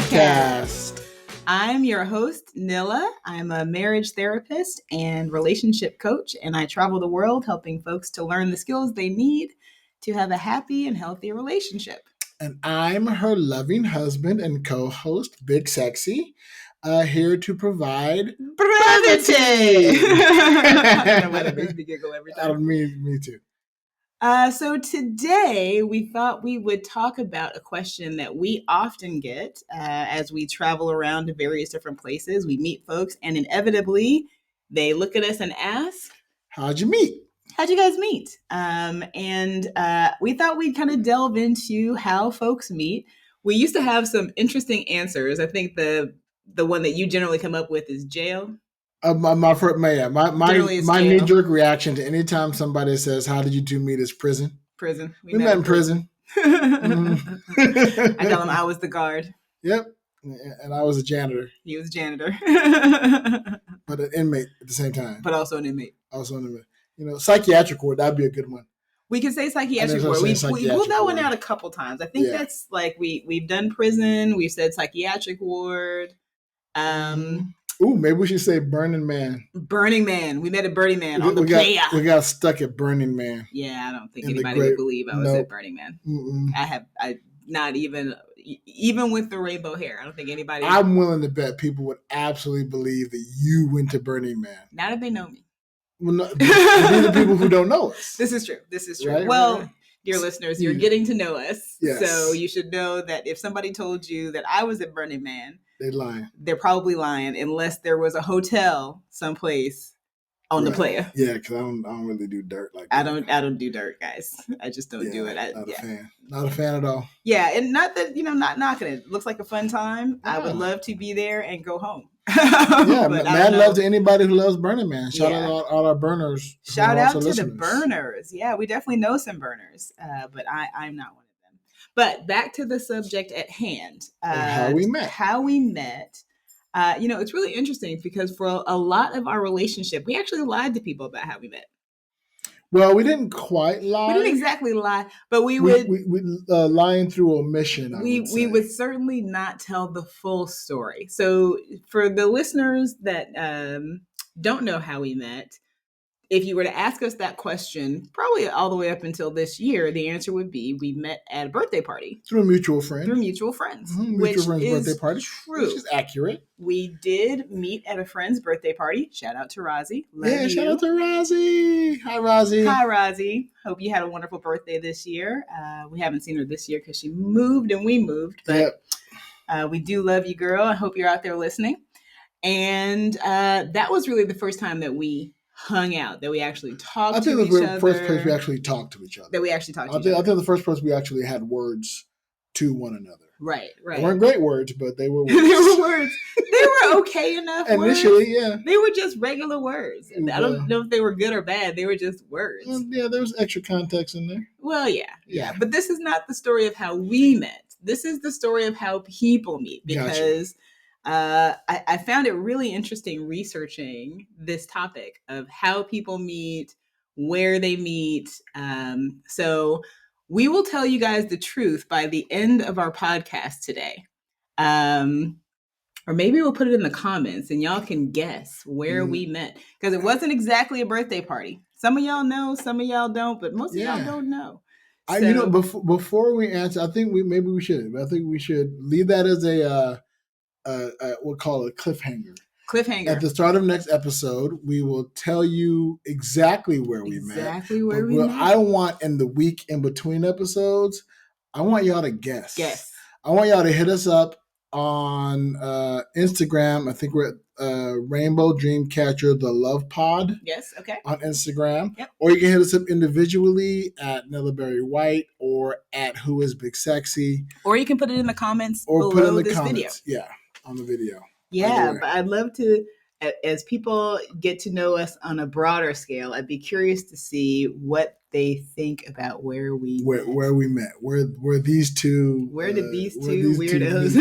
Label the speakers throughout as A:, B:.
A: podcast.
B: I'm your host, Nilla. I'm a marriage therapist and relationship coach, and I travel the world helping folks to learn the skills they need to have a happy and healthy relationship.
A: And I'm her loving husband and co-host, Big Sexy, here to provide
B: brevity. I don't know why that makes me giggle every time.
A: Me too.
B: So today we thought we would talk about a question that we often get as we travel around to various different places. We meet folks and inevitably they look at us and ask,
A: how'd you meet?
B: How'd you guys meet? And we thought we'd kind of delve into how folks meet. We used to have some interesting answers. I think the one that you generally come up with is jail.
A: My knee-jerk reaction to anytime somebody says, how did you two meet is prison.
B: Prison.
A: We met in prison.
B: Mm-hmm. I tell them I was the guard.
A: Yep. And I was a janitor.
B: He was a janitor.
A: But an inmate at the same time.
B: But also an inmate.
A: Psychiatric ward, that'd be a good one.
B: We can say psychiatric ward. We pulled that one out a couple times. I think that's like we've done prison. We've said psychiatric ward.
A: Maybe we should say Burning Man.
B: Burning Man. We met at Burning Man on the playa.
A: We got stuck at Burning Man.
B: Yeah, I don't think anybody would believe I was at Burning Man.
A: Mm-mm.
B: I not even with the rainbow hair. I don't think anybody.
A: I'm willing to bet people would absolutely believe that you went to Burning Man.
B: Not if they know me.
A: Well, no, these are people who don't know us.
B: This is true.
A: Right,
B: well, dear listeners, you're getting to know us.
A: Yes.
B: So you should know that if somebody told you that I was at Burning Man,
A: they're lying.
B: They're probably lying unless there was a hotel someplace on the playa.
A: Yeah, because I don't really do dirt like that.
B: I don't do dirt, guys. I just don't do it.
A: Not a fan. Not a fan at all.
B: Yeah, and not that, not knocking it. Looks like a fun time. Yeah. I would love to be there and go home.
A: Mad love to anybody who loves Burning Man. Shout out all our burners.
B: Shout out to the burners. Yeah, we definitely know some burners, but I'm not one of them. But back to the subject at hand.
A: How we met.
B: It's really interesting because for a lot of our relationship, we actually lied to people about how we met.
A: Well, we didn't quite lie.
B: We didn't exactly lie, but we
A: lying through omission.
B: We would certainly not tell the full story. So for the listeners that don't know how we met, if you were to ask us that question, probably all the way up until this year, the answer would be we met at a birthday party.
A: Through a mutual friend. Mm-hmm. Mutual friend's birthday party.
B: True.
A: Which is accurate.
B: We did meet at a friend's birthday party. Shout out to Rozzy.
A: Shout out to Rozzy. Hi, Rozzy.
B: Hi, Rozzy. Hope you had a wonderful birthday this year. We haven't seen her this year because she moved and we moved. But we do love you, girl. I hope you're out there listening. And that was really the first time that we hung out, that we actually talked to each other. I think
A: the first place we actually talked to each other.
B: That we actually talked to each other.
A: I think the first place we actually had words to one another.
B: Right.
A: They weren't great words, but they were words.
B: They were words. They were okay enough
A: Initially,
B: words. Yeah. They were just regular words. I don't know if they were good or bad. They were just words.
A: Yeah, there was extra context in there.
B: Well, yeah. But this is not the story of how we met. This is the story of how people meet. Because I found it really interesting researching this topic of how people meet, where they meet. So we will tell you guys the truth by the end of our podcast today. Or maybe we'll put it in the comments and y'all can guess where we met. Because it wasn't exactly a birthday party. Some of y'all know, some of y'all don't, but most of y'all don't know.
A: Before we answer, I think we should leave that as we'll call it a cliffhanger. At the start of next episode, we will tell you exactly where we met.
B: Exactly where we met.
A: I want in the week in between episodes, I want y'all to guess.
B: Guess.
A: I want y'all to hit us up on Instagram. I think we're at Rainbow Dreamcatcher, the Love Pod.
B: Yes, okay.
A: On Instagram.
B: Yep.
A: Or you can hit us up individually at Nilla Berry White or at Who is Big Sexy.
B: Or you can put it in the comments below this video.
A: Yeah, on the video.
B: Yeah, but I'd love to, as people get to know us on a broader scale, I'd be curious to see what they think about where we met.
A: Where these two.
B: Where did these two weirdos?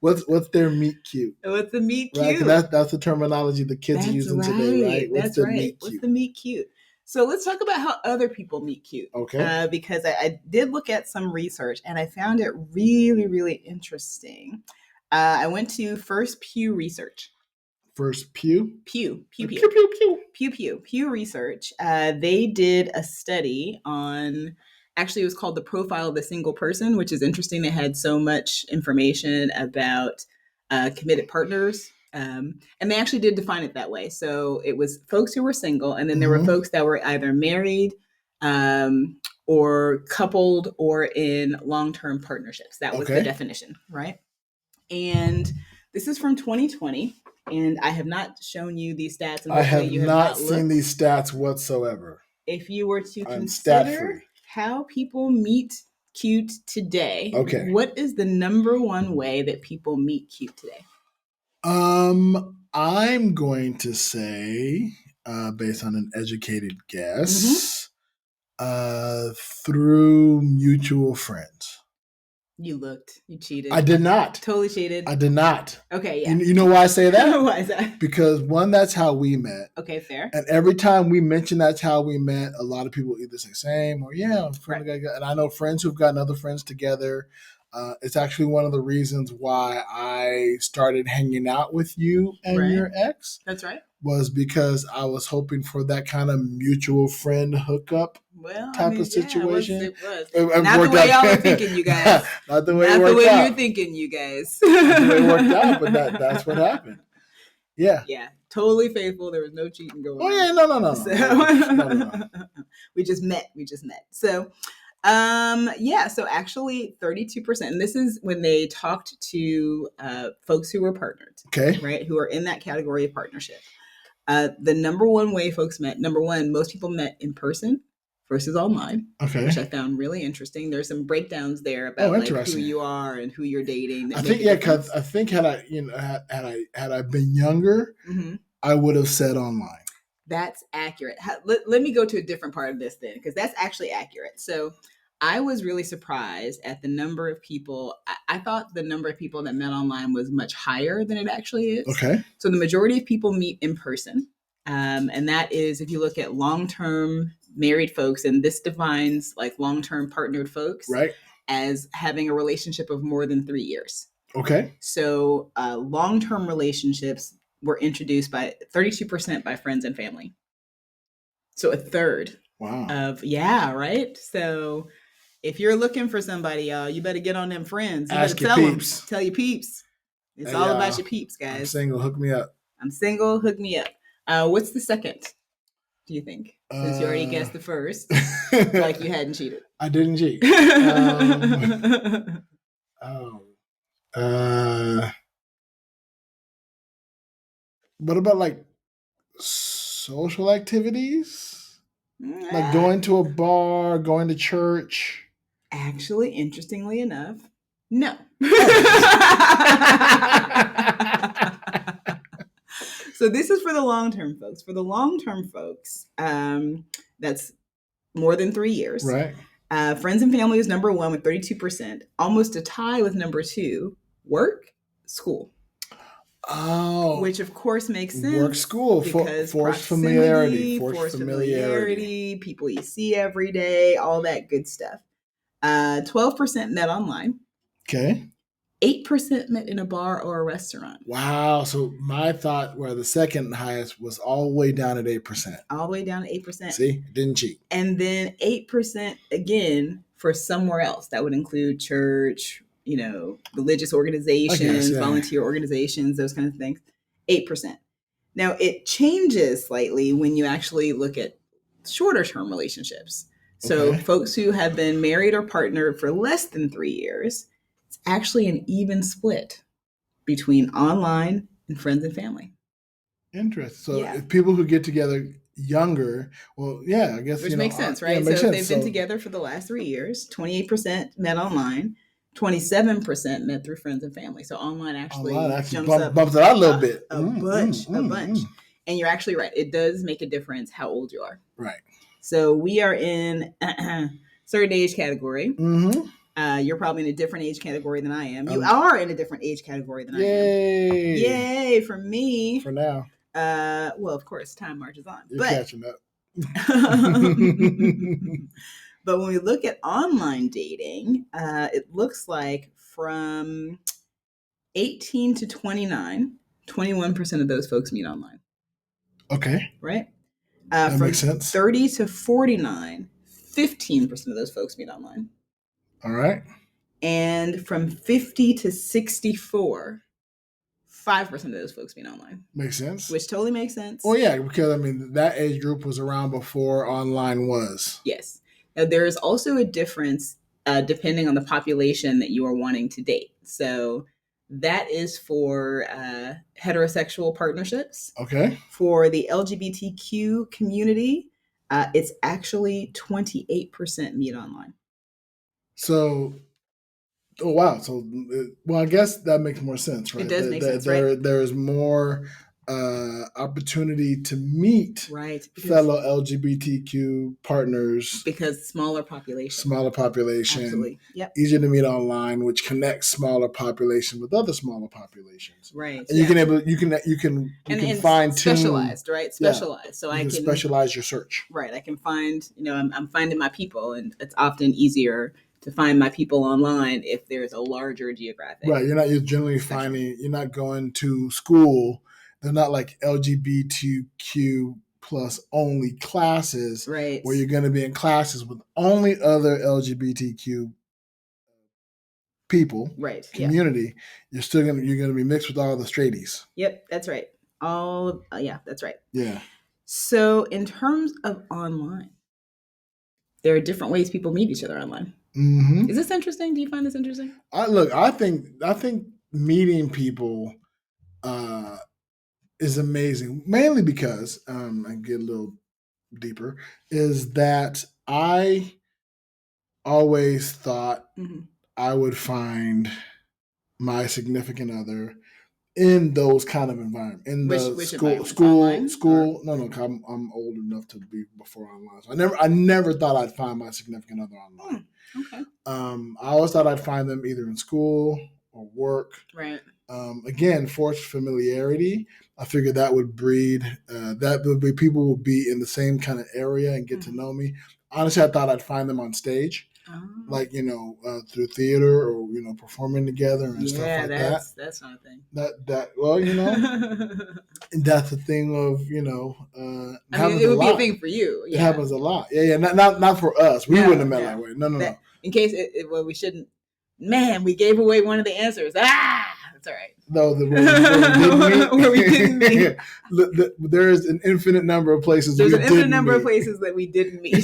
A: What's their meet cute?
B: What's the meet
A: right?
B: cute?
A: That's the terminology the kids are using today, right?
B: What's the meet cute? So let's talk about how other people meet cute.
A: Okay.
B: Because I did look at some research and I found it really, really interesting. I went to First Pew Research.
A: First Pew?
B: Pew Research. They did a study on, actually it was called The Profile of the Single Person, which is interesting. They had so much information about committed partners. And they actually did define it that way. So it was folks who were single, and then there were folks that were either married or coupled or in long-term partnerships. That was the definition, right? And this is from 2020, and I have not shown you these stats. And
A: I have not seen these stats whatsoever.
B: If you were to consider how people meet cute today, what is the number one way that people meet cute today?
A: I'm going to say, based on an educated guess, through mutual friends.
B: You cheated.
A: I did not.
B: Totally cheated.
A: I did not.
B: Okay, yeah.
A: You know why I say that?
B: Why is that?
A: Because one, that's how we met.
B: Okay, fair.
A: And every time we mention that's how we met, a lot of people either say same or and I know friends who've gotten other friends together. It's actually one of the reasons why I started hanging out with you and your ex.
B: That's right.
A: Was because I was hoping for that kind of mutual friend hookup type of situation.
B: It was. Not the way y'all were thinking, you guys.
A: Not the way it worked out.
B: You're thinking, you guys.
A: Not the way it worked out, but that's what happened. Yeah.
B: Yeah. Totally faithful. There was no cheating going on.
A: Oh, yeah. No.
B: So, we just met. So, so actually 32%, and this is when they talked to folks who were partnered.
A: Okay.
B: Right. Who are in that category of partnership. The number one way folks met, most people met in person versus online, which I found really interesting. There's some breakdowns there about who you are and who you're dating.
A: I think because had I been younger, I would have said online.
B: That's accurate. Let me go to a different part of this then, because that's actually accurate. So I was really surprised at the number of people. I thought the number of people that met online was much higher than it actually is.
A: Okay.
B: So the majority of people meet in person. And that is, if you look at long-term married folks, and this defines like long-term partnered folks as having a relationship of more than 3 years.
A: Okay. So
B: long-term relationships were introduced by 32% by friends and family. So a third.
A: Wow.
B: Right? So if you're looking for somebody, y'all, you better get on them friends. You
A: Ask
B: better
A: your peeps.
B: Tell your peeps. It's all about your peeps, guys.
A: I'm single. Hook me up.
B: I'm single. Hook me up. What's the second, do you think? Since you already guessed the first, like you hadn't cheated.
A: I didn't cheat. What about like social activities? Like going to a bar, going to church?
B: Actually, interestingly enough, no. So this is for the long-term folks. For the long-term folks, that's more than 3 years.
A: Right.
B: Friends and family is number one with 32%. Almost a tie with number two, work, school.
A: Oh.
B: Which of course makes sense.
A: Work, school,
B: because
A: forced familiarity.
B: People you see every day, all that good stuff. 12% met online.
A: Okay.
B: 8% met in a bar or a restaurant.
A: Wow. So my thought where the second highest was all the way down at 8%.
B: All the way down to 8%.
A: See? Didn't cheat.
B: And then 8% again for somewhere else. That would include church, religious organizations, volunteer organizations, those kind of things. 8%. Now it changes slightly when you actually look at shorter term relationships. So folks who have been married or partnered for less than 3 years, it's actually an even split between online and friends and family.
A: Interesting. So if people who get together younger, I guess.
B: Which makes sense, right? So if they've been together for the last 3 years, 28% met online, 27% met through friends and family. So online actually bumps
A: it out a little bit.
B: A bunch. And you're actually right. It does make a difference how old you are.
A: Right.
B: So we are in certain age category.
A: Mm-hmm.
B: You're probably in a different age category than I am. You are in a different age category than I am. Yay for me.
A: For now.
B: Well, of course, time marches on.
A: You're catching up.
B: But when we look at online dating, it looks like from 18 to 29, 21% of those folks meet online.
A: Okay.
B: Right?
A: That makes sense.
B: 30 to 49, 15% of those folks meet online.
A: All right.
B: And from 50 to 64, 5% of those folks meet online.
A: Makes sense.
B: Which totally makes sense.
A: Well, yeah, because I mean that age group was around before online was.
B: Yes. Now there is also a difference depending on the population that you are wanting to date. So that is for heterosexual partnerships.
A: Okay.
B: For the LGBTQ community, it's actually 28% meet online.
A: So, oh wow! So, well, I guess that makes more sense, right?
B: It does make sense, right?
A: There's more opportunity to meet fellow LGBTQ partners
B: because smaller population,
A: absolutely, yep. Easier to meet online, which connects smaller population with other smaller populations,
B: right?
A: And you can fine tune
B: specialized, right? Specialized, yeah. So I can
A: specialize your search,
B: right? I can find, I'm finding my people, and it's often easier to find my people online if there's a larger geographic.
A: Right. You're generally finding, you're not going to school. They're not like LGBTQ plus only classes,
B: right?
A: Where you're going to be in classes with only other LGBTQ people,
B: right?
A: Community. Yeah. You're going to be mixed with all the straighties.
B: Yep, that's right. That's right.
A: Yeah.
B: So in terms of online, there are different ways people meet each other online.
A: Mm-hmm.
B: Is this interesting? Do you find this interesting?
A: I think meeting people is amazing, mainly because I get a little deeper, is that I always thought I would find my significant other in those kind of environments. In the school. No, I'm old enough to be before online. So I never thought I'd find my significant other online.
B: Okay.
A: I always thought I'd find them either in school or work.
B: Right.
A: Again, forced familiarity. I figured that would breed, that would be people would be in the same kind of area and get to know me. Honestly, I thought I'd find them on stage, like, through theater or, performing together and stuff like that.
B: Yeah, that's not a thing.
A: Well, and that's the thing of,
B: it would be a thing for you. Yeah.
A: It happens a lot. Yeah. Not for us. We wouldn't have met that way. No.
B: In case we shouldn't, man, we gave away one of the answers. That's all right.
A: No, where we didn't meet. There is an infinite number of places.
B: There's an infinite number of places that we didn't meet.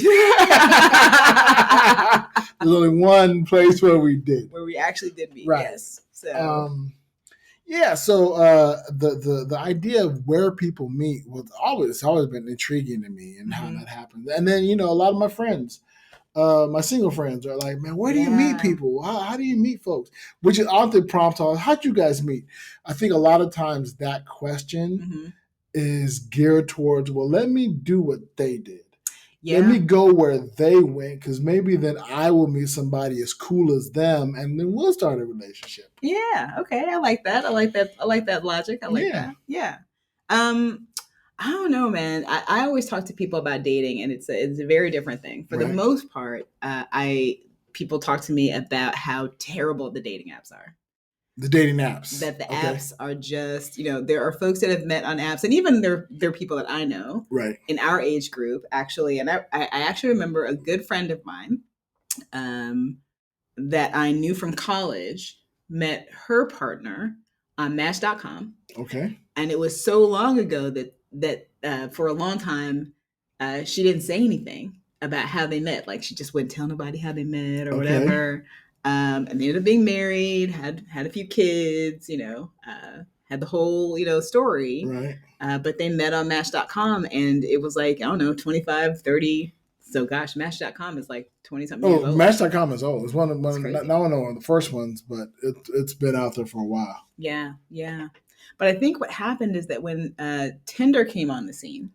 A: There's only one place where we did.
B: Where we actually did meet.
A: Right.
B: Yes. So.
A: So the idea of where people meet it's always been intriguing to me and how that happens. And then a lot of my friends. My single friends are like, man, where do you meet people? How do you meet folks? Which is often prompts on, how'd you guys meet? I think a lot of times that question is geared towards, well, let me do what they did. Yeah. Let me go where they went, because maybe then I will meet somebody as cool as them, and then we'll start a relationship.
B: Yeah. Okay. I like that. I like that logic. I like that. Yeah. I don't know, man. I always talk to people about dating, and it's a very different thing. For the most part, people talk to me about how terrible the dating apps are.
A: The dating apps.
B: That the apps are just, there are folks that have met on apps, and even there are people that I know in our age group, actually. And I actually remember a good friend of mine that I knew from college met her partner on Match.com.
A: Okay.
B: And it was so long ago that for a long time, she didn't say anything about how they met. Like, she just wouldn't tell nobody how they met or whatever. And they ended up being married, had a few kids, had the whole, story.
A: Right.
B: But they met on Match.com, and it was like, I don't know, 25, 30. So gosh, Match.com is like 20-something years old.
A: Match.com is old. It's one of the first ones, but it's been out there for a while.
B: Yeah. But I think what happened is that when Tinder came on the scene,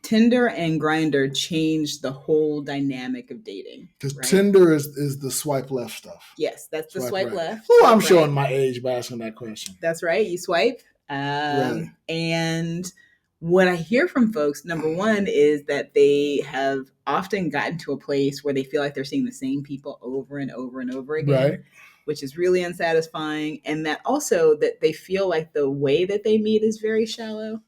B: Tinder and Grindr changed the whole dynamic of dating.
A: Because Tinder is the swipe left stuff.
B: Yes, that's the swipe left.
A: Oh, I'm showing my age by asking that question.
B: That's right. You swipe. And what I hear from folks, number one, is that they have often gotten to a place where they feel like they're seeing the same people over and over and over again, right, which is really unsatisfying. And that also that they feel like the way that they meet is very shallow.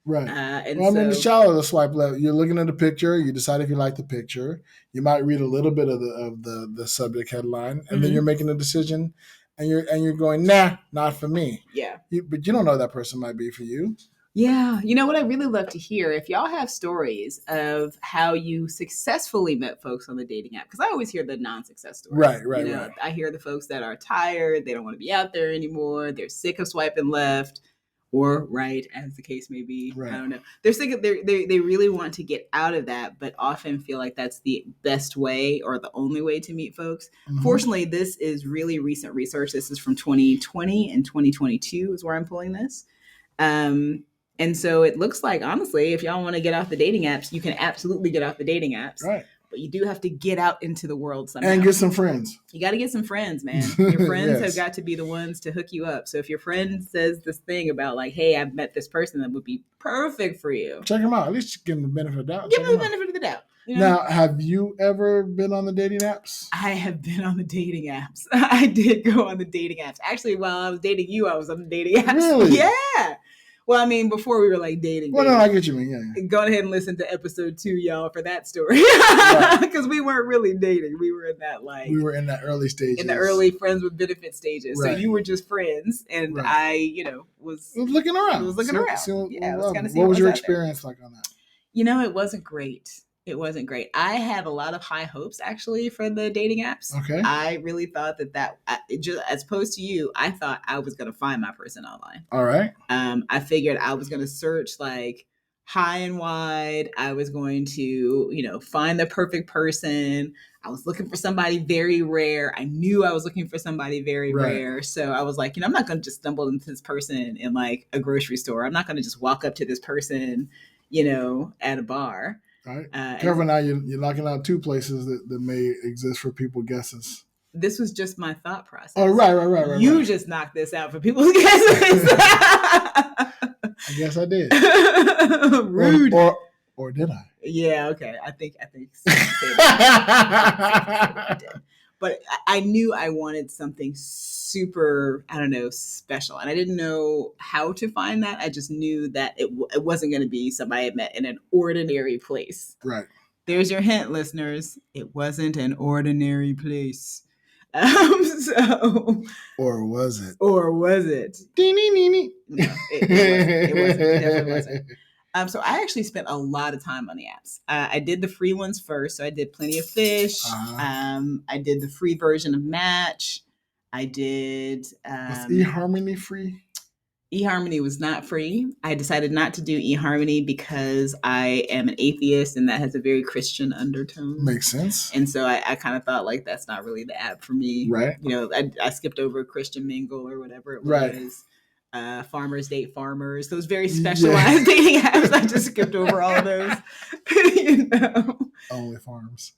A: Right. Well, I mean, the shallow, the swipe left. You're looking at the picture. You decide if you like the picture. You might read a little bit of the subject headline, and then you're making a decision, and you're going, nah, not for me.
B: Yeah.
A: But you don't know that person might be for you.
B: Yeah. You know what I really love to hear, if y'all have stories of how you successfully met folks on the dating app, because I always hear the non-success stories.
A: Right.
B: I hear the folks that are tired. They don't want to be out there anymore. They're sick of swiping left or right, as the case may be. Right. I don't know. They're sick of, they really want to get out of that, but often feel like that's the best way or the only way to meet folks. Mm-hmm. Fortunately, this is really recent research. This is from 2020 and 2022 is where I'm pulling this. And so it looks like, honestly, if y'all want to get off the dating apps, you can absolutely get off the dating apps. Right. But you do have to get out into the world somehow.
A: And get some friends.
B: You got to get some friends, man. Your friends have got to be the ones to hook you up. So if your friend says this thing about like, hey, I've met this person that would be perfect for you.
A: Check them out. At least give them the benefit of the doubt.
B: Give them the benefit of the doubt. You know?
A: Now, have you ever been on the dating apps?
B: I have been on the dating apps. I did go on the dating apps. Actually, while I was dating you, I was on the dating apps.
A: Really?
B: Yeah. Well, I mean, before we were like dating.
A: Well, no, I get you, man. Yeah.
B: Go ahead and listen to episode 2, y'all, for that story. Because we weren't really dating. We were in that
A: early stages.
B: In the early friends with benefit stages. Right. So you were just friends, and I, was
A: looking around.
B: I was looking around.
A: What was your experience like on that?
B: It wasn't great. It wasn't great. I had a lot of high hopes, actually, for the dating apps.
A: Okay.
B: I really thought just as opposed to you, I thought I was going to find my person online.
A: All right.
B: I figured I was going to search like high and wide. I was going to, find the perfect person. I was looking for somebody very rare. I knew I was looking for somebody very rare. So I was like, I'm not going to just stumble into this person in like a grocery store. I'm not going to just walk up to this person, at a bar.
A: Right. Careful now, you're knocking out 2 places that may exist for people guesses.
B: This was just my thought process.
A: Oh, right.
B: You just knocked this out for people's guesses.
A: I guess I did.
B: Rude.
A: Or did I?
B: Yeah, okay. I think But I knew I wanted something super, special. And I didn't know how to find that. I just knew that it wasn't going to be somebody I met in an ordinary place.
A: Right.
B: There's your hint, listeners. It wasn't an ordinary place.
A: Or was it?
B: Nee. No, it wasn't. It definitely wasn't. So I actually spent a lot of time on the apps. I did the free ones first. So I did Plenty of Fish. I did the free version of Match. I did...
A: was eHarmony free?
B: eHarmony was not free. I decided not to do eHarmony because I am an atheist and that has a very Christian undertone.
A: Makes sense.
B: And so I kind of thought like that's not really the app for me.
A: Right.
B: I skipped over Christian Mingle or whatever it was.
A: Right.
B: Farmers Date Farmers. Those very specialized dating apps. I just skipped over all of those.
A: Only Farms.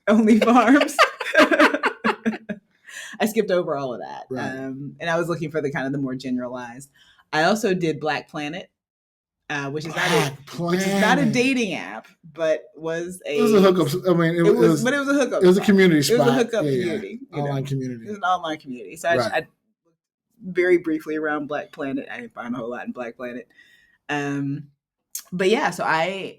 B: I skipped over all of that.
A: Right.
B: And I was looking for the more generalized. I also did Black Planet, which is not a dating app, but was a...
A: It was a hookup. I mean, it was a hookup. It was a community spot.
B: It was a hookup community.
A: Online community.
B: It was an online community. So I looked very briefly around Black Planet. I didn't find a whole lot in Black Planet. But yeah, so I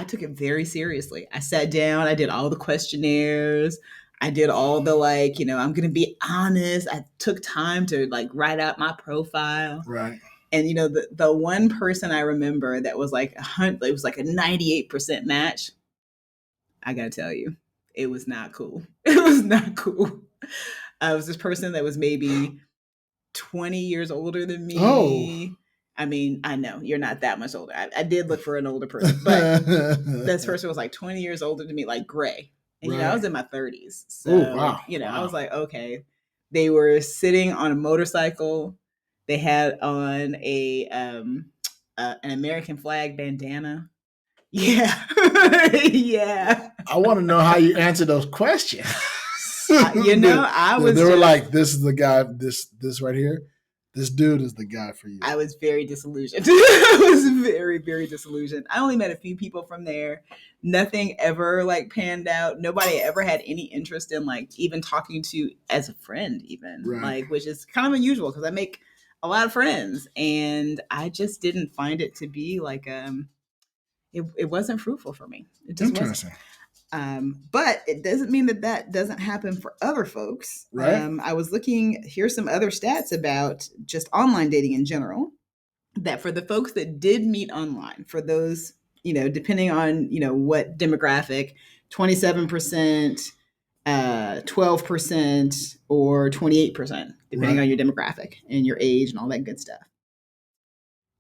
B: took it very seriously. I sat down, I did all the questionnaires. I did all the I'm going to be honest. I took time to write out my profile.
A: Right.
B: And, the one person I remember that was it was a 98% match. I got to tell you, it was not cool. It was not cool. It was this person that was maybe 20 years older than me.
A: Oh.
B: I mean, I know you're not that much older. I did look for an older person, but this person was 20 years older than me, gray. And, I was in my 30s. So,
A: wow.
B: I was like, okay. They were sitting on a motorcycle. They had on an American flag bandana. Yeah. Yeah.
A: I want to know how you answer those questions.
B: I was...
A: They were like, this is the guy, this right here. this dude is the guy for you.
B: I was very disillusioned. I was very, very disillusioned. I only met a few people from there. Nothing ever like panned out. Nobody ever had any interest in like even talking to as a friend, even like, which is kind of unusual because I make a lot of friends, and I just didn't find it to be like it wasn't fruitful for me. It just
A: Interesting.
B: Wasn't. But it doesn't mean that doesn't happen for other folks.
A: Right.
B: I was looking, here's some other stats about just online dating in general, that for the folks that did meet online, for those, depending on, what demographic, 27%, 12%, or 28%, depending on your demographic and your age and all that good stuff.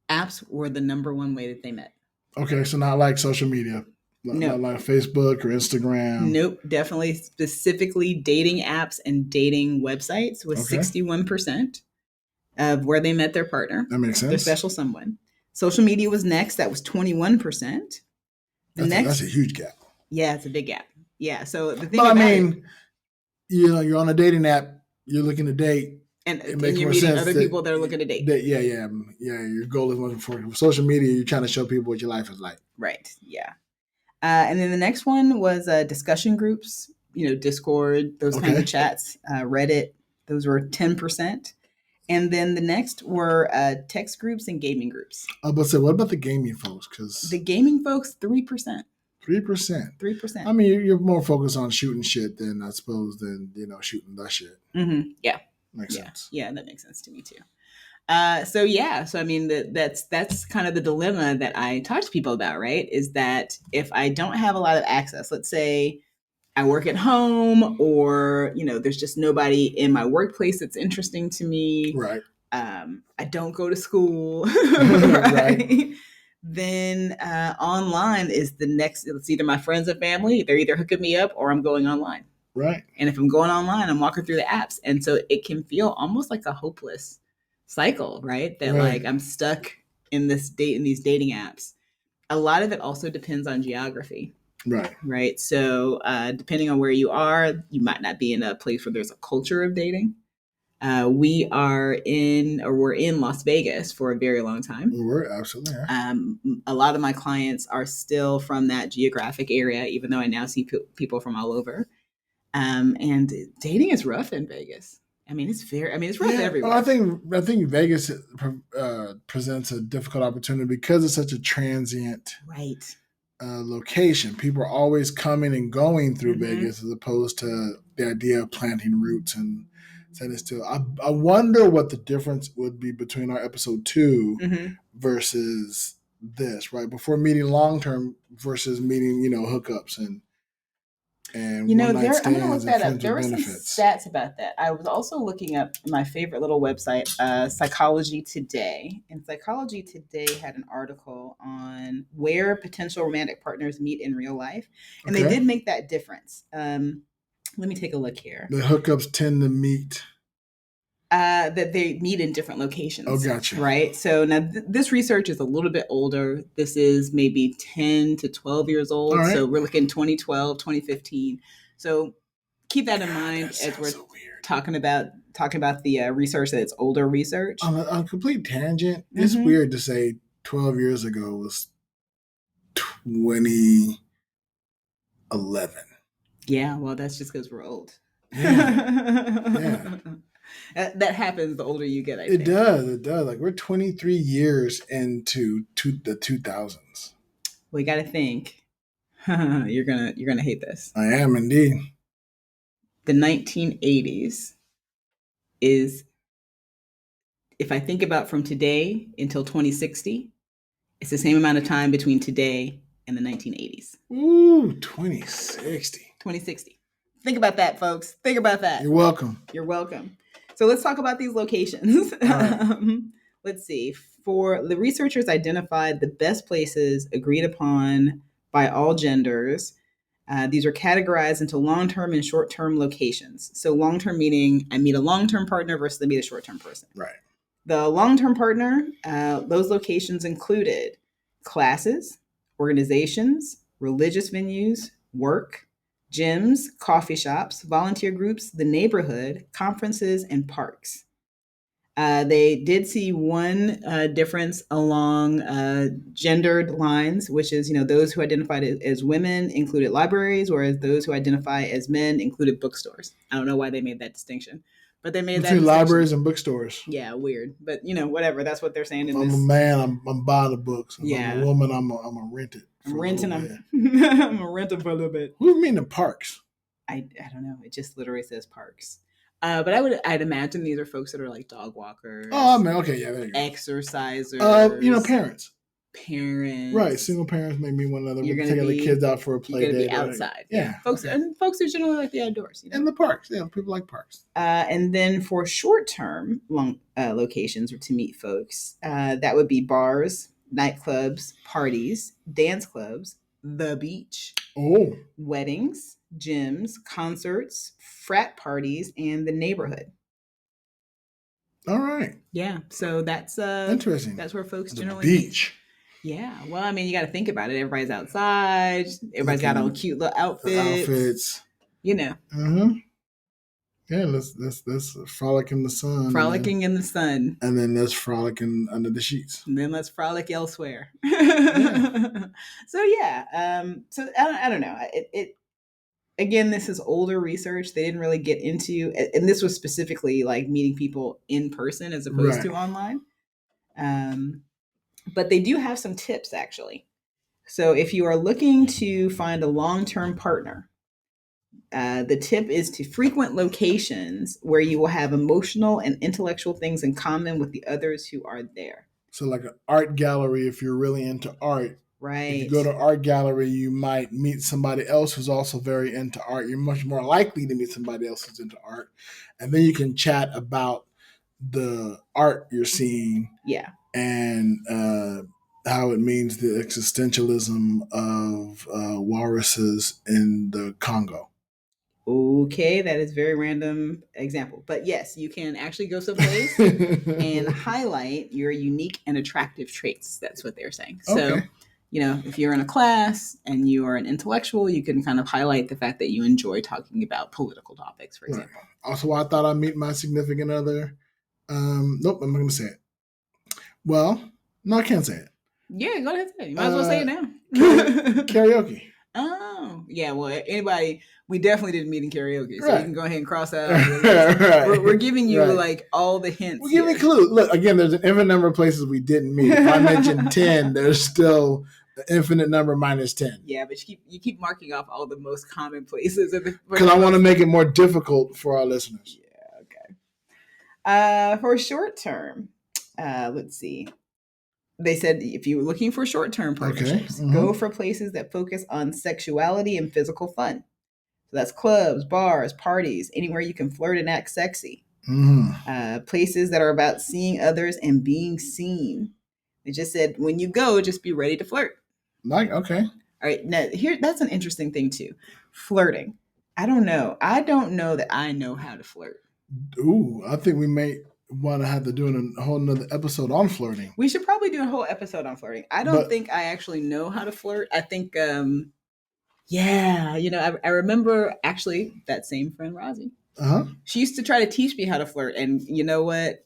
B: Apps were the number one way that they met.
A: Okay, so not like social media.
B: No.
A: Not like Facebook or Instagram.
B: Nope. Definitely specifically dating apps and dating websites was 61% of where they met their partner.
A: That makes sense.
B: Their special someone. Social media was next. That was 21%.
A: That's a huge gap.
B: Yeah, it's a big gap. Yeah. So the thing
A: you're on a dating app, you're looking to date.
B: And you're meeting other people that are looking to date.
A: Yeah. Your goal is much important. For social media, you're trying to show people what your life is like.
B: Right. Yeah. And then the next one was discussion groups, Discord, those kinds of chats, Reddit. Those were 10%. And then the next were text groups and gaming groups.
A: But so what about the gaming folks? Because
B: the gaming folks, 3%.
A: 3%. I mean, you're more focused on shooting shit than, I suppose, shooting the shit.
B: Mm-hmm. Yeah.
A: Makes sense.
B: Yeah, that makes sense to me too. So I mean, that's kind of the dilemma that I talk to people about, right? Is that if I don't have a lot of access, let's say I work at home, or there's just nobody in my workplace that's interesting to me.
A: Right.
B: I don't go to school. Right. Then online is the next. It's either my friends and family. They're either hooking me up or I'm going online.
A: Right.
B: And if I'm going online, I'm walking through the apps. And so it can feel almost like a hopeless cycle, right? That like I'm stuck in these dating apps. A lot of it also depends on geography. Right. So depending on where you are, you might not be in a place where there's a culture of dating. We're in Las Vegas for a very long time.
A: We're absolutely. Yeah.
B: A lot of my clients are still from that geographic area, even though I now see people from all over. And dating is rough in Vegas. I mean, it's rough everywhere.
A: Well, I think Vegas presents a difficult opportunity because it's such a transient location. People are always coming and going through Vegas, as opposed to the idea of planting roots and setting still. I wonder what the difference would be between our episode 2 versus this, right? Before meeting long term versus meeting, hookups and I'm going to look that up.
B: There were some stats about that. I was also looking up my favorite little website, Psychology Today. And Psychology Today had an article on where potential romantic partners meet in real life. And they did make that difference. Let me take a look here.
A: The hookups tend to meet.
B: That they meet in different locations.
A: Oh, gotcha.
B: Right. So now this research is a little bit older. This is maybe 10 to 12 years old. Right. So we're looking 2012, 2015. So keep that in mind as we're talking about the research that's older research.
A: On a complete tangent, it's weird to say 12 years ago was 2011.
B: Yeah, well, that's just because we're old.
A: Yeah.
B: That happens the older you get, I think.
A: It does. Like, we're 23 years into the 2000s.
B: Well, you got to think. You're gonna hate this.
A: I am indeed.
B: The 1980s is, if I think about from today until 2060, it's the same amount of time between today and the 1980s.
A: Ooh, 2060.
B: 2060. Think about that, folks. Think about that.
A: You're welcome.
B: You're welcome. So let's talk about these locations. Right. Let's see. For the researchers identified the best places agreed upon by all genders. These are categorized into long-term and short-term locations. So long-term meaning I meet a long-term partner versus I meet a short-term person.
A: Right.
B: The long-term partner, those locations included classes, organizations, religious venues, work, gyms, coffee shops, volunteer groups, the neighborhood, conferences, and parks. They did see one difference along gendered lines, which is, those who identified as women included libraries, whereas those who identify as men included bookstores. I don't know why they made that distinction, but they made
A: between libraries and bookstores.
B: Yeah, weird, but whatever. That's what they're saying in
A: this. I'm a man. I'm buying the books. If I'm a woman. I'm a rent it.
B: I'm renting them. I'm gonna rent them for a little bit.
A: What do you mean in parks?
B: I don't know. It just literally says parks. But I'd imagine these are folks that are like dog walkers.
A: Oh, man. Okay, yeah, there you go.
B: Exercisers.
A: Parents.
B: Parents.
A: Right, single parents may meet one another. We're taking the kids out for a play day.
B: You're gonna be outside. Yeah. Folks who generally like the outdoors.
A: And the parks. Yeah, people like parks.
B: And then for short-term locations or to meet folks, that would be bars, nightclubs, parties, dance clubs, the beach, weddings, gyms, concerts, frat parties, and the neighborhood.
A: All right.
B: Yeah. So that's
A: interesting.
B: That's where folks generally
A: beach.
B: Meet. Yeah. Well, I mean, you got to think about it. Everybody's outside. Everybody's got on cute little outfits.
A: Mm-hmm. Yeah, let's frolic in the sun.
B: Frolicking in the sun.
A: And then let's frolicking under the sheets.
B: And then let's frolic elsewhere. Yeah. So yeah. So I don't know. It again, this is older research. They didn't really get into, and this was specifically like meeting people in person as opposed to online. But they do have some tips actually. So if you are looking to find a long-term partner, the tip is to frequent locations where you will have emotional and intellectual things in common with the others who are there.
A: So like an art gallery, if you're really into art.
B: Right.
A: If you go to an art gallery, you might meet somebody else who's also very into art. You're much more likely to meet somebody else who's into art. And then you can chat about the art you're seeing.
B: Yeah.
A: And how it means the existentialism of walruses in the Congo.
B: Okay, that is a very random example. But yes, you can actually go someplace and highlight your unique and attractive traits. That's what they're saying. So, if you're in a class and you are an intellectual, you can kind of highlight the fact that you enjoy talking about political topics, for example.
A: Right. Also, I thought I'd meet my significant other. Nope, I'm not going to say it. Well, no, I can't say it.
B: Yeah, go ahead and say it. You might as well say it now.
A: Karaoke.
B: Oh, yeah. Well, we definitely didn't meet in karaoke. So you can go ahead and cross that
A: out.
B: We're giving you like all the hints.
A: We're giving clues. Look, again, there's an infinite number of places we didn't meet. If I mentioned 10, there's still an infinite number minus 10.
B: Yeah, but you keep marking off all the most common places.
A: Because I want to make it more difficult for our listeners.
B: Yeah, okay. For short term, let's see. They said if you're looking for short-term partnerships, go for places that focus on sexuality and physical fun. So that's clubs, bars, parties, anywhere you can flirt and act sexy. Places that are about seeing others and being seen. They just said when you go, just be ready to flirt.
A: Okay.
B: All right. Now that's an interesting thing too. Flirting. I don't know that I know how to flirt.
A: Ooh, I think we may want to have to do a whole nother episode on flirting.
B: We should probably do a whole episode on flirting. I don't think I actually know how to flirt. I think, I remember actually that same friend, Rosie. She used to try to teach me how to flirt. And you know what?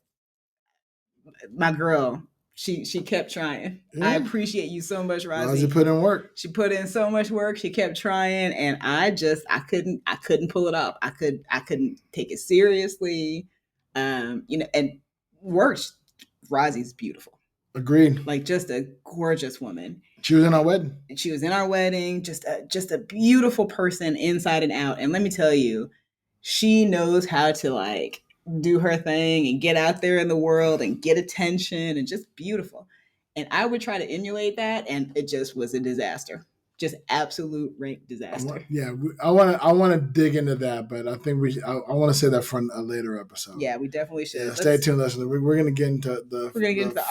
B: My girl, she kept trying. Yeah. I appreciate you so much, Rosie.
A: Rosie put in work.
B: She put in so much work. She kept trying. And I couldn't pull it off. I couldn't take it seriously. And worse, Rosie's beautiful.
A: Agreed.
B: Like just a gorgeous woman.
A: She was in our wedding.
B: Just a beautiful person inside and out. And let me tell you, she knows how to like do her thing and get out there in the world and get attention and just beautiful. And I would try to emulate that, and it just was a disaster. Just absolute rank disaster.
A: I want to dig into that, but I think I want to say that for a later episode.
B: Yeah, we definitely should.
A: Yeah, stay tuned, listeners. We're going to get into the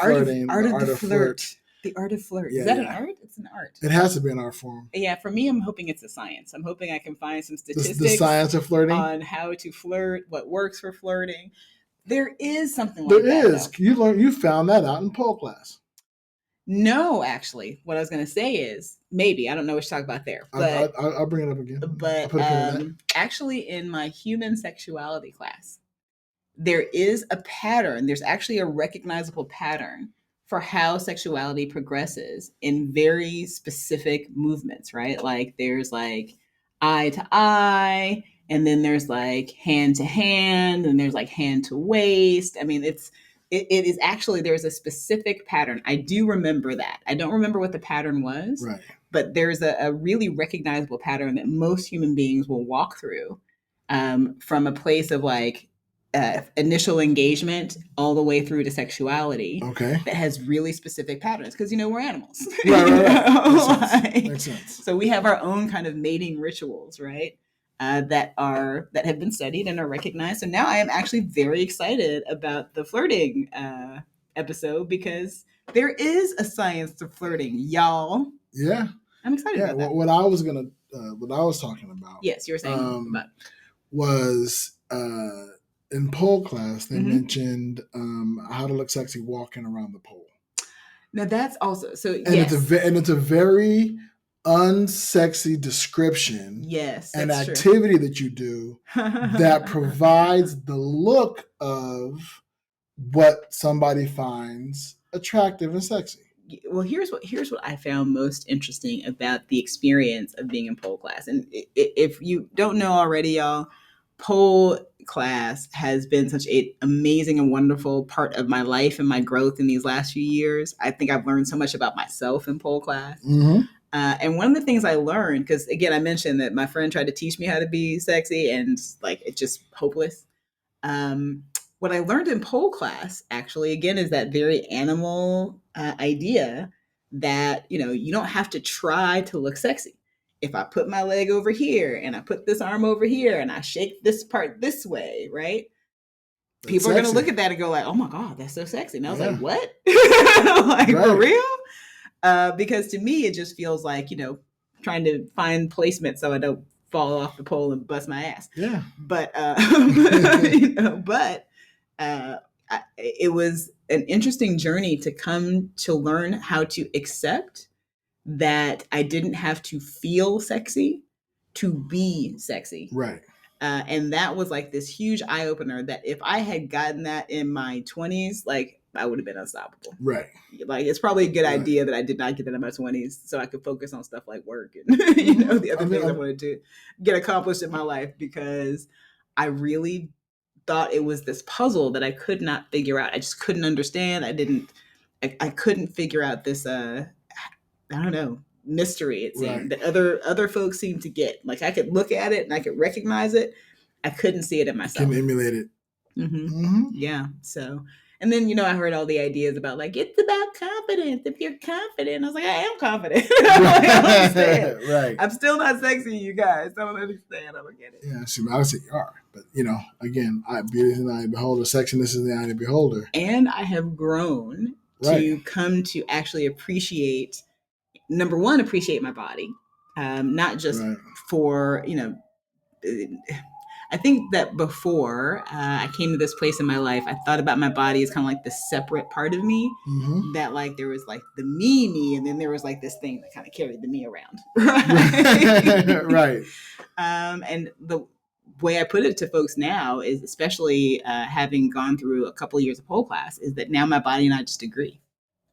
B: art of the flirt. The art of flirt.
A: Yeah,
B: is that an art? It's an art.
A: It has to be an art form.
B: Yeah, for me, I'm hoping it's a science. I'm hoping I can find some statistics.
A: The science of flirting?
B: On how to flirt, what works for flirting. There is something like that.
A: There is. You found that out in pole class.
B: No, actually, what I was going to say is maybe I don't know what you're talking about there, but
A: I'll bring it up again.
B: But actually, in my human sexuality class, there is a pattern. There's actually a recognizable pattern for how sexuality progresses in very specific movements, right? Like there's like eye to eye, and then there's like hand to hand, and there's like hand to waist. I mean, it is actually, there's a specific pattern. I do remember that. I don't remember what the pattern was,
A: right.
B: But there's a really recognizable pattern that most human beings will walk through, from a place of like initial engagement all the way through to sexuality.
A: Okay.
B: That has really specific patterns because, we're animals.
A: Right. Makes sense.
B: So we have our own kind of mating rituals, right? That have been studied and are recognized. So now I am actually very excited about the flirting episode because there is a science to flirting, y'all.
A: Yeah.
B: I'm excited about that.
A: What I was talking about.
B: Yes, you were saying about.
A: Was in pole class, they mentioned how to look sexy walking around the pole.
B: Now that's also so.
A: And yes. It's a very unsexy description.
B: Yes,
A: an activity that you do that provides the look of what somebody finds attractive and sexy.
B: Well, here's what I found most interesting about the experience of being in pole class. And if you don't know already, y'all, pole class has been such an amazing and wonderful part of my life and my growth in these last few years. I think I've learned so much about myself in pole class.
A: Mm-hmm.
B: And one of the things I learned, because again, I mentioned that my friend tried to teach me how to be sexy and like, it's just hopeless. What I learned in pole class actually, again, is that very animal idea that, you don't have to try to look sexy. If I put my leg over here and I put this arm over here and I shake this part this way, right? That's people are going to look at that and go like, oh my God, that's so sexy. And I was like, what? Like, right. For real? Because to me, it just feels like, trying to find placement so I don't fall off the pole and bust my ass.
A: Yeah.
B: But, it was an interesting journey to come to learn how to accept that I didn't have to feel sexy to be sexy.
A: Right.
B: And that was like this huge eye opener that if I had gotten that in my 20s, like I would have been unstoppable.
A: Right.
B: Like it's probably a good idea that I did not get that in my 20s so I could focus on stuff like work and, the other things I wanted to get accomplished in my life, because I really thought it was this puzzle that I could not figure out. I just couldn't understand. I couldn't figure out this, I don't know, mystery, it seemed, that other folks seemed to get. Like I could look at it and I could recognize it. I couldn't see it in myself.
A: Can emulate it.
B: Mm-hmm. Mm-hmm. Yeah. So, and then, I heard all the ideas about like, it's about confidence. If you're confident, I was like, I am confident. Like, I don't understand.
A: Right.
B: I'm still not sexy, you guys. I don't understand. I don't get it.
A: Yeah, see, I would say you are. But, again, beauty is in the eye of the beholder. Sexiness is in the eye of the beholder.
B: And I have grown to come to actually appreciate, number one, appreciate my body. Not just for, I think that before I came to this place in my life, I thought about my body as kind of like this separate part of me, that like there was like the me, and then there was like this thing that kind of carried the me around.
A: Right.
B: And the way I put it to folks now is, especially having gone through a couple of years of pole class, is that now my body and I just agree.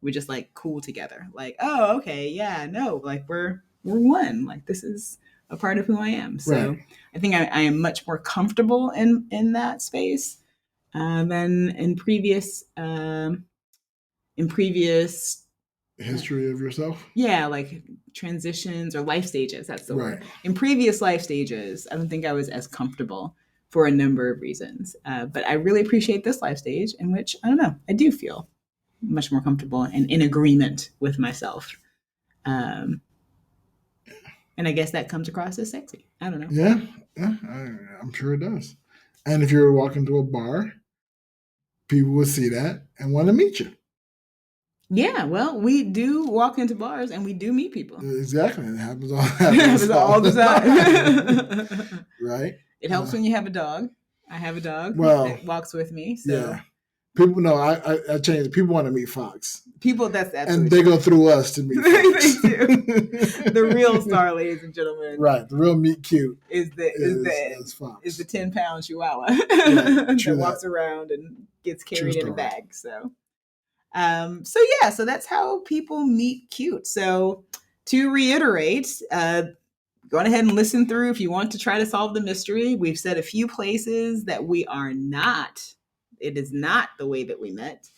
B: We're just like cool together. Like, oh, okay, yeah, no, like we're one. Like this is a part of who I am. So I think I am much more comfortable in that space than in previous
A: history of yourself.
B: Yeah, like transitions or life stages. That's the word. In previous life stages, I don't think I was as comfortable for a number of reasons. But I really appreciate this life stage in which, I don't know, I do feel much more comfortable and in agreement with myself. And I guess that comes across as sexy. I don't know.
A: Yeah, I'm sure it does. And if you're walking to a bar, people will see that and want to meet you.
B: Yeah, well, we do walk into bars and we do meet people.
A: Exactly. It happens all
B: the time.
A: Right?
B: It helps when you have a dog. I have a dog that walks with me. So.
A: Yeah. People, no, I changed it. People want to meet Fox.
B: People, that's absolutely
A: and they go through us to meet Fox.
B: They do. The real star, ladies and gentlemen.
A: Right. The real meet cute
B: is
A: Fox.
B: Is the 10-pound chihuahua that walks around and gets carried in a bag. So that's how people meet cute. So to reiterate, go on ahead and listen through if you want to try to solve the mystery. We've said a few places that we are not. It is not the way that we met.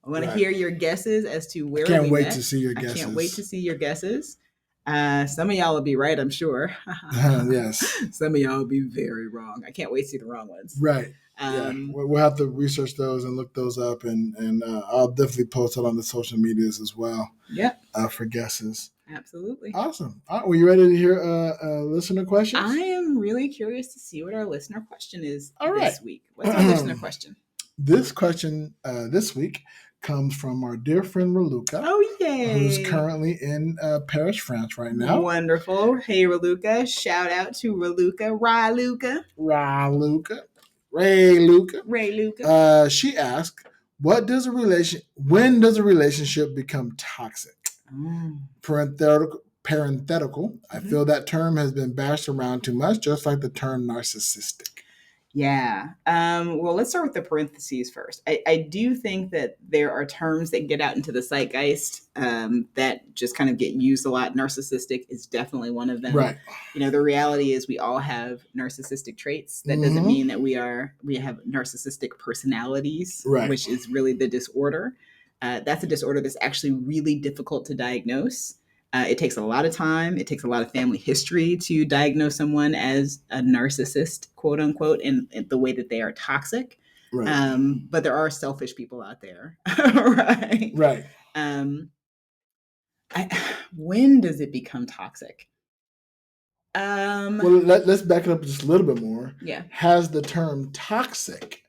B: I want to hear your guesses as to where we met.
A: I can't wait to see your guesses.
B: I can't wait to see your guesses. Some of y'all will be right, I'm sure.
A: Yes.
B: Some of y'all will be very wrong. I can't wait to see the wrong ones.
A: Right. We'll have to research those and look those up, and I'll definitely post it on the social medias as well.
B: Yeah.
A: For guesses.
B: Absolutely.
A: Awesome. All right, were you ready to hear listener questions?
B: I am really curious to see what our listener question is this week. What's our listener question?
A: This question this week comes from our dear friend Raluca.
B: Oh, yay.
A: Who's currently in Paris, France right now.
B: Wonderful. Hey, Raluca. Shout out to Raluca.
A: Ray Luca.
B: Ray.
A: She asked, when does a relationship become toxic? Parenthetical. I feel that term has been bashed around too much, just like the term narcissistic.
B: Yeah. Well, let's start with the parentheses first. I do think that there are terms that get out into the zeitgeist that just kind of get used a lot. Narcissistic is definitely one of them.
A: Right.
B: The reality is we all have narcissistic traits. That doesn't mean that we have narcissistic personalities, which is really the disorder. That's a disorder that's actually really difficult to diagnose. It takes a lot of time. It takes a lot of family history to diagnose someone as a narcissist, quote unquote, in the way that they are toxic. Right. But there are selfish people out there. Right.
A: Right.
B: When does it become toxic?
A: Well, let's back it up just a little bit more.
B: Yeah.
A: Has the term toxic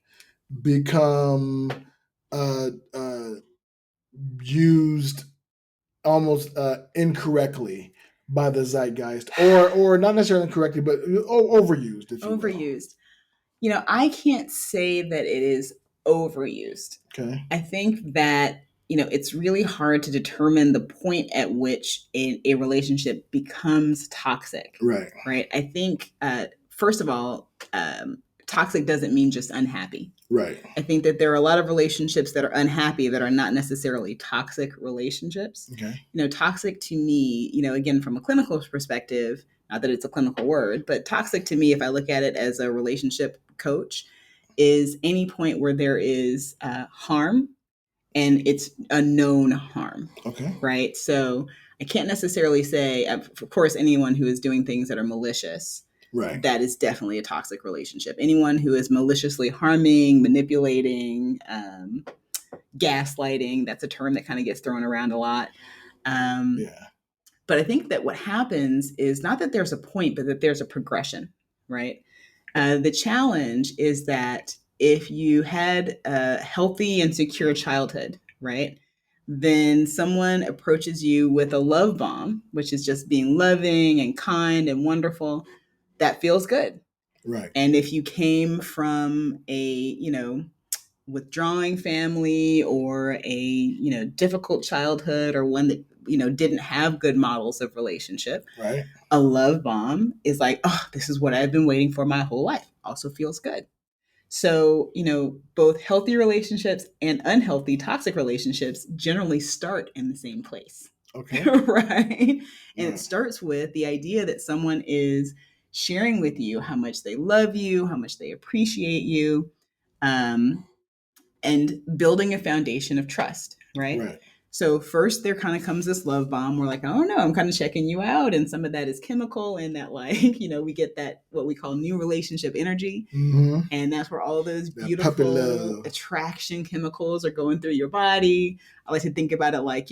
A: become used almost incorrectly by the zeitgeist, or not necessarily incorrectly, but overused?
B: Overused. I can't say that it is overused.
A: Okay.
B: I think that it's really hard to determine the point at which a relationship becomes toxic.
A: Right.
B: Right. I think first of all, toxic doesn't mean just unhappy.
A: Right.
B: I think that there are a lot of relationships that are unhappy that are not necessarily toxic relationships.
A: Okay.
B: Toxic to me, again, from a clinical perspective, not that it's a clinical word, but toxic to me, if I look at it as a relationship coach, is any point where there is harm and it's a known harm.
A: Okay.
B: Right. So I can't necessarily say, of course, anyone who is doing things that are malicious.
A: Right.
B: That is definitely a toxic relationship. Anyone who is maliciously harming, manipulating, gaslighting, that's a term that kind of gets thrown around a lot. But I think that what happens is not that there's a point, but that there's a progression, right? The challenge is that if you had a healthy and secure childhood, right, then someone approaches you with a love bomb, which is just being loving and kind and wonderful. That feels good.
A: Right.
B: And if you came from a, withdrawing family or a, difficult childhood or one that, didn't have good models of relationship,
A: right,
B: a love bomb is like, oh, this is what I've been waiting for my whole life. Also feels good. So, both healthy relationships and unhealthy toxic relationships generally start in the same place.
A: Okay.
B: Right. And it starts with the idea that someone is sharing with you how much they love you, how much they appreciate you, and building a foundation of trust, right?
A: Right.
B: So first there kind of comes this love bomb. We're like, oh no, I'm kind of checking you out. And some of that is chemical and that we get that, what we call new relationship energy.
A: Mm-hmm.
B: And that's where all those beautiful attraction chemicals are going through your body. I like to think about it like,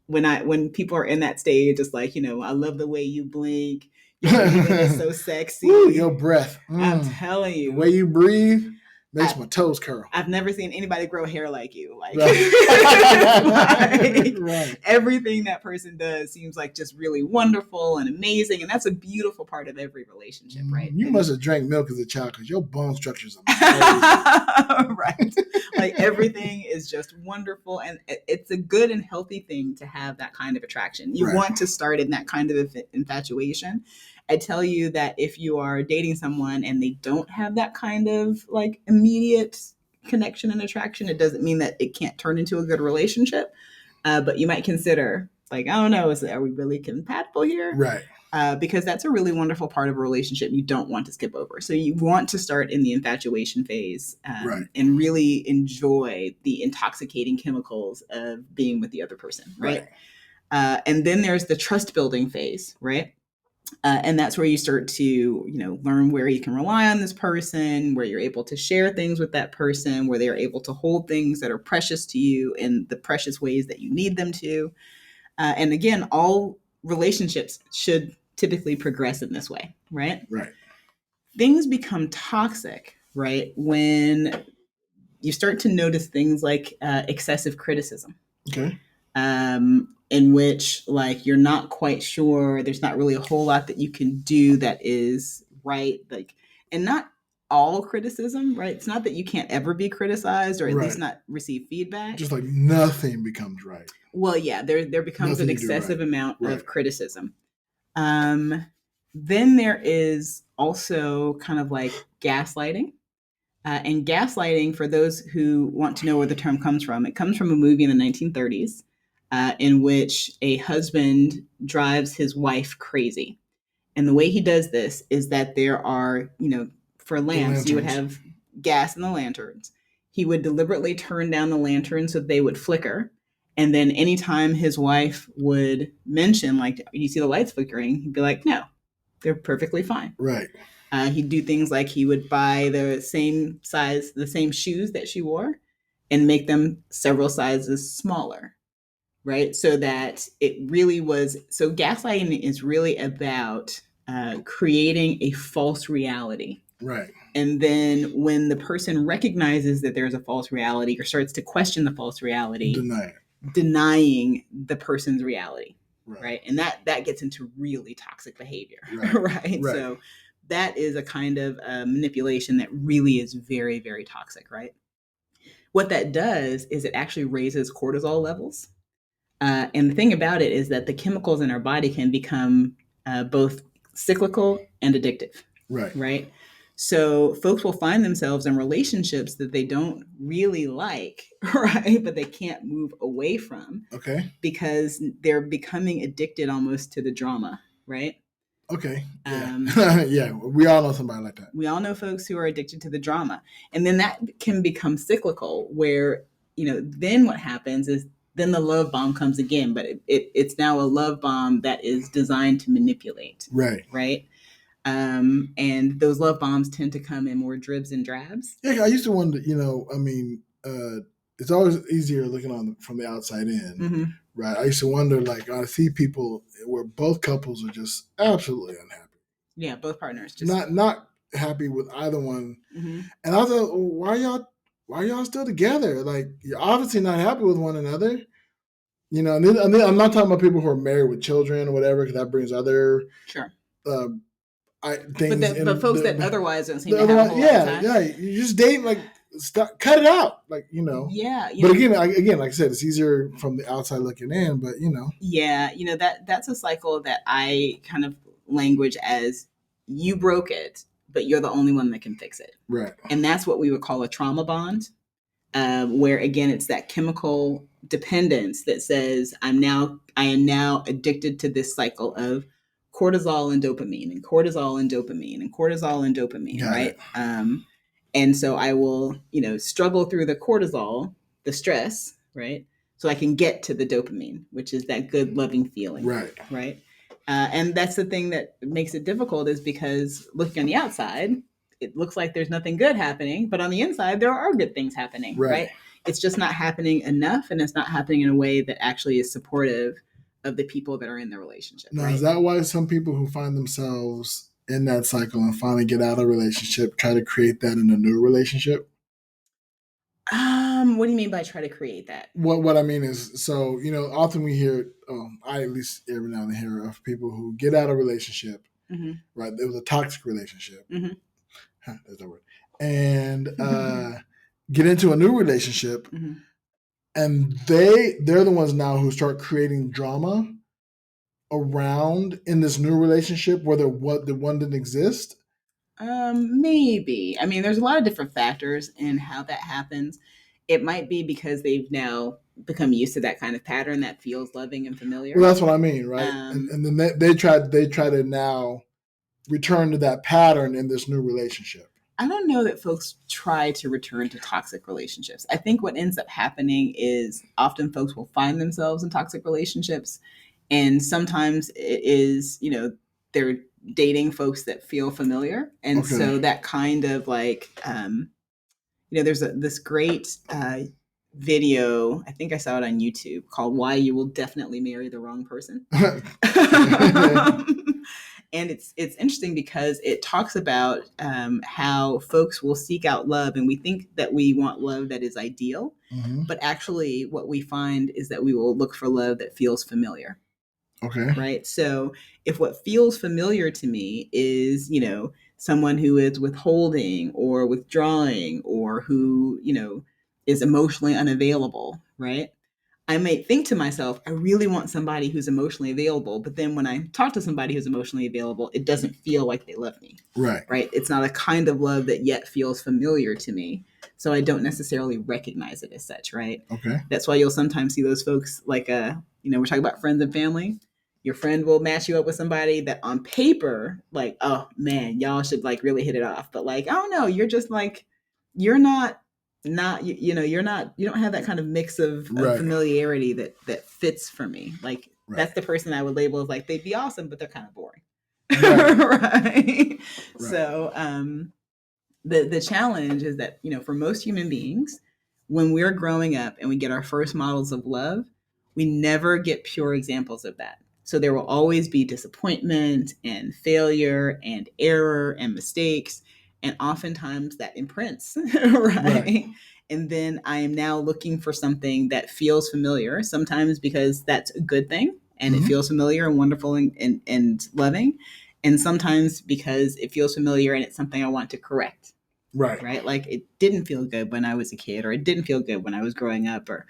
B: when people are in that stage, it's like, I love the way you blink. Your breathing is so sexy.
A: Ooh, your breath.
B: I'm telling you.
A: The way you breathe. Makes my toes curl.
B: I've never seen anybody grow hair like you. Like,
A: Right.
B: Everything that person does seems like just really wonderful and amazing. And that's a beautiful part of every relationship, right?
A: You must have drank milk as a child because your bone structures are amazing.
B: Right. Like everything is just wonderful. And it's a good and healthy thing to have that kind of attraction. You want to start in that kind of infatuation. I tell you that if you are dating someone and they don't have that kind of like immediate connection and attraction, it doesn't mean that it can't turn into a good relationship. But you might consider, like, I don't know, are we really compatible here?
A: Right.
B: Because that's a really wonderful part of a relationship you don't want to skip over. So you want to start in the infatuation phase and really enjoy the intoxicating chemicals of being with the other person, right? And then there's the trust building phase, right? And that's where you start to, learn where you can rely on this person, where you're able to share things with that person, where they're able to hold things that are precious to you in the precious ways that you need them to. And again, all relationships should typically progress in this way, right?
A: Right.
B: Things become toxic, right, when you start to notice things like excessive criticism.
A: Okay.
B: In which, like, you're not quite sure, there's not really a whole lot that you can do that is right, like, and not all criticism, right? It's not that you can't ever be criticized or at least not receive feedback.
A: Just like nothing becomes right.
B: Well, yeah, there becomes an excessive amount of criticism. Then there is also kind of like gaslighting. And gaslighting, for those who want to know where the term comes from, it comes from a movie in the 1930s. In which a husband drives his wife crazy. And the way he does this is that there are, for lamps, you would have gas in the lanterns. He would deliberately turn down the lanterns so they would flicker. And then anytime his wife would mention, like, you see the lights flickering, he'd be like, no, they're perfectly fine.
A: Right.
B: He'd do things like he would buy the same size, the same shoes that she wore and make them several sizes smaller. Right. So that it really was. So gaslighting is really about creating a false reality.
A: Right.
B: And then when the person recognizes that there's a false reality or starts to question the false reality, denying the person's reality. Right. And that gets into really toxic behavior. Right. So that is a kind of manipulation that really is very, very toxic. Right. What that does is it actually raises cortisol levels. And the thing about it is that the chemicals in our body can become both cyclical and addictive. Right. So folks will find themselves in relationships that they don't really like, right? But they can't move away from.
A: Okay.
B: Because they're becoming addicted almost to the drama, right?
A: Okay. Yeah. Yeah. We all know somebody like that.
B: We all know folks who are addicted to the drama. And then that can become cyclical where, then what happens is then the love bomb comes again, but it's now a love bomb that is designed to manipulate. Right. And those love bombs tend to come in more dribs and drabs.
A: Yeah, I used to wonder, it's always easier looking from the outside in,
B: mm-hmm.
A: right? I used to wonder, like, I see people where both couples are just absolutely unhappy.
B: Yeah, both partners just
A: not happy with either one.
B: Mm-hmm.
A: And I thought, well, why are y'all still together? Like, you're obviously not happy with one another. And I'm not talking about people who are married with children or whatever, because that brings other things.
B: But folks that otherwise don't seem to have a whole lot of time.
A: Yeah, you just date, like, cut it out, like,
B: Yeah.
A: But again, like I said, it's easier from the outside looking in, but
B: Yeah, that's a cycle that I kind of language as you broke it, but you're the only one that can fix it.
A: Right.
B: And that's what we would call a trauma bond, where again it's that chemical dependence that says I am now addicted to this cycle of cortisol and dopamine and cortisol and dopamine and cortisol and dopamine, right? And so I will, struggle through the cortisol, the stress, right? So I can get to the dopamine, which is that good loving feeling. Right. And that's the thing that makes it difficult is because looking on the outside, it looks like there's nothing good happening, but on the inside, there are good things happening, right? It's just not happening enough, and it's not happening in a way that actually is supportive of the people that are in the relationship.
A: Now, is that why some people who find themselves in that cycle and finally get out of a relationship try to create that in a new relationship?
B: What do you mean by try to create that?
A: What I mean is, so, often we hear, I at least every now and then hear of people who get out of a relationship, right? It was a toxic relationship. There's that word. And get into a new relationship, and they're the ones now who start creating drama around in this new relationship where the one didn't exist.
B: Maybe. I mean, there's a lot of different factors in how that happens. It might be because they've now become used to that kind of pattern that feels loving and familiar.
A: Well, that's what I mean, right? And then they try to now return to that pattern in this new relationship.
B: I don't know that folks try to return to toxic relationships. I think what ends up happening is often folks will find themselves in toxic relationships. And sometimes it is, they're dating folks that feel familiar. And so that kind of like, there's this great video, I think I saw it on YouTube, called Why You Will Definitely Marry the Wrong Person. And it's interesting because it talks about how folks will seek out love, and we think that we want love that is ideal, but actually what we find is that we will look for love that feels familiar.
A: Okay.
B: Right. So if what feels familiar to me is, someone who is withholding or withdrawing or who, is emotionally unavailable, right? I may think to myself, I really want somebody who's emotionally available. But then when I talk to somebody who's emotionally available, it doesn't feel like they love me.
A: Right.
B: Right. It's not a kind of love that yet feels familiar to me. So I don't necessarily recognize it as such. Right.
A: Okay.
B: That's why you'll sometimes see those folks like, we're talking about friends and family. Your friend will match you up with somebody that on paper, like, oh man, y'all should like really hit it off. But like, I don't know, you're just like, you're not, you're not, you don't have that kind of mix of familiarity that fits for me. Like that's the person I would label as like, they'd be awesome, but they're kind of boring. Right. So, the challenge is that, for most human beings, when we're growing up and we get our first models of love, we never get pure examples of that. So there will always be disappointment and failure and error and mistakes. And oftentimes that imprints, right? And then I am now looking for something that feels familiar, sometimes because that's a good thing and it feels familiar and wonderful and loving. And sometimes because it feels familiar and it's something I want to correct. Right. Like it didn't feel good when I was a kid, or it didn't feel good when I was growing up, or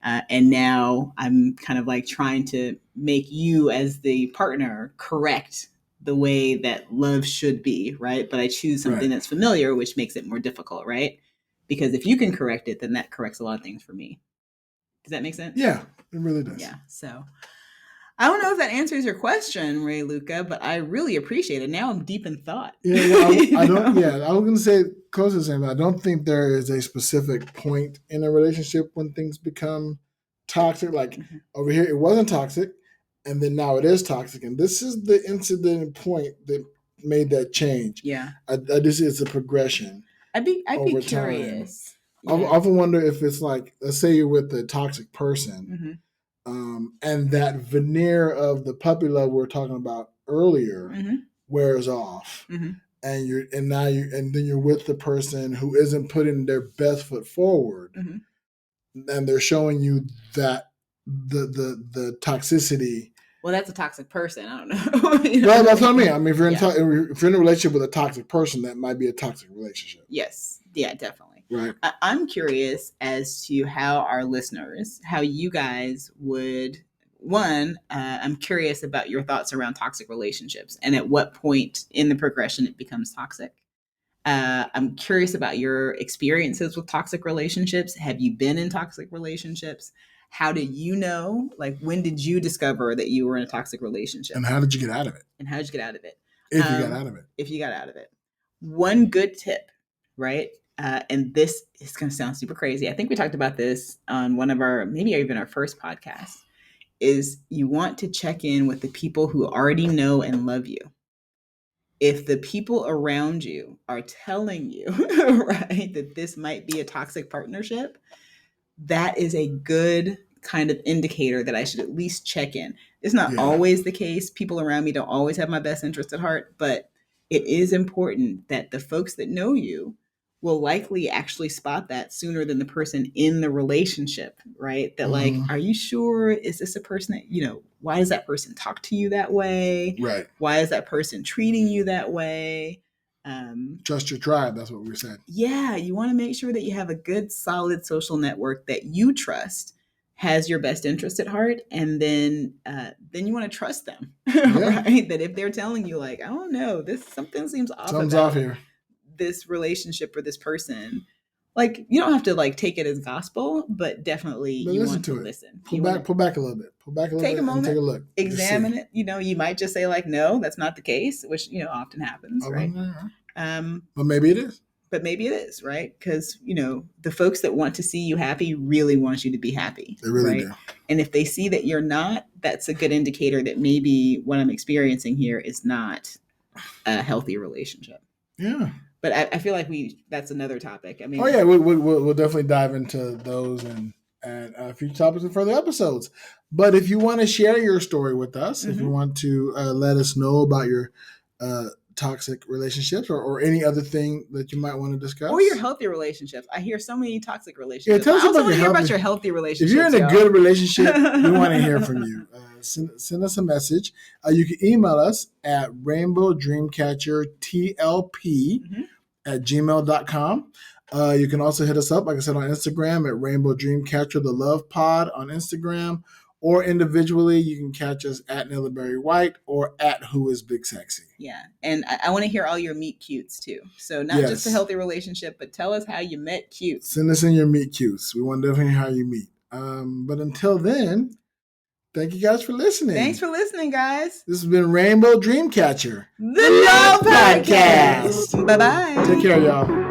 B: and now I'm kind of like trying to make you as the partner correct the way that love should be, right? But I choose something that's familiar, which makes it more difficult, right? Because if you can correct it, then that corrects a lot of things for me. Does that make sense?
A: Yeah, it really does.
B: Yeah. So I don't know if that answers your question, Ray Luca, but I really appreciate it. Now I'm deep in thought.
A: Yeah, well, I don't. Yeah, I was going to say close to the same. I don't think there is a specific point in a relationship when things become toxic. Like over here, it wasn't toxic, and then now it is toxic, and this is the incident point that made that change.
B: Yeah,
A: I just it's a progression.
B: I'd be curious.
A: Yeah. I often wonder if it's like, let's say you're with a toxic person. And that veneer of the puppy love we were talking about earlier wears off, and then you're with the person who isn't putting their best foot forward, and they're showing you that the toxicity.
B: Well, that's a toxic person. I don't know.
A: Well, that's what I mean. I mean, if you're in a relationship with a toxic person, that might be a toxic relationship.
B: Yes. Yeah, definitely.
A: Right.
B: I'm curious as to how our listeners, how you guys would, I'm curious about your thoughts around toxic relationships and at what point in the progression it becomes toxic. I'm curious about your experiences with toxic relationships. Have you been in toxic relationships? How did you know? Like, when did you discover that you were in a toxic relationship?
A: And how did you get out of it?
B: And how did you get out of it?
A: If you got out of it.
B: If you got out of it. One good tip, right? And this is going to sound super crazy. I think we talked about this on one of our, maybe even our first podcast, is you want to check in with the people who already know and love you. If the people around you are telling you, right, that this might be a toxic partnership, that is a good kind of indicator that I should at least check in. It's not always the case. People around me don't always have my best interest at heart, but it is important that the folks that know you will likely actually spot that sooner than the person in the relationship, right? That like, are you sure? Is this a person that, why does that person talk to you that way?
A: Right.
B: Why is that person treating you that way?
A: Trust your tribe. That's what we said.
B: Yeah. You want to make sure that you have a good, solid social network that you trust has your best interest at heart. And then you want to trust them, right? That if they're telling you like, I don't know, something seems off.
A: Something's off here.
B: This relationship or this person, like you don't have to like take it as gospel, but definitely you want to listen.
A: Pull back a little bit. Take a moment,
B: take
A: a look,
B: examine it. You might just say like, no, that's not the case, which often happens, right?
A: But maybe it is.
B: Right? Because the folks that want to see you happy really want you to be happy.
A: They really do.
B: And if they see that you're not, that's a good indicator that maybe what I'm experiencing here is not a healthy relationship.
A: Yeah.
B: But I feel like that's another topic. I mean,
A: we'll definitely dive into those and future topics in further episodes. But if you want to share your story with us, if you want to let us know about your toxic relationships or any other thing that you might want to discuss,
B: or your healthy relationships. I hear so many toxic relationships.
A: Yeah, tell us
B: I also want to hear about your healthy relationships.
A: If you're in a good relationship, we want to hear from you. Send us a message. You can email us at rainbowdreamcatchertlp@gmail.com. You can also hit us up, like I said, on Instagram at Rainbow Dreamcatcher, the Love Pod on Instagram, or individually, you can catch us at Nilla Berry White or at Who is Big Sexy.
B: Yeah, and I want to hear all your meet cutes too. So not just a healthy relationship, but tell us how you met cute.
A: Send us in your meet cutes. We want to definitely hear how you meet. But until then, thank you guys for listening.
B: Thanks for listening, guys.
A: This has been Rainbow Dreamcatcher,
B: the Love Podcast. Bye-bye.
A: Take care, y'all.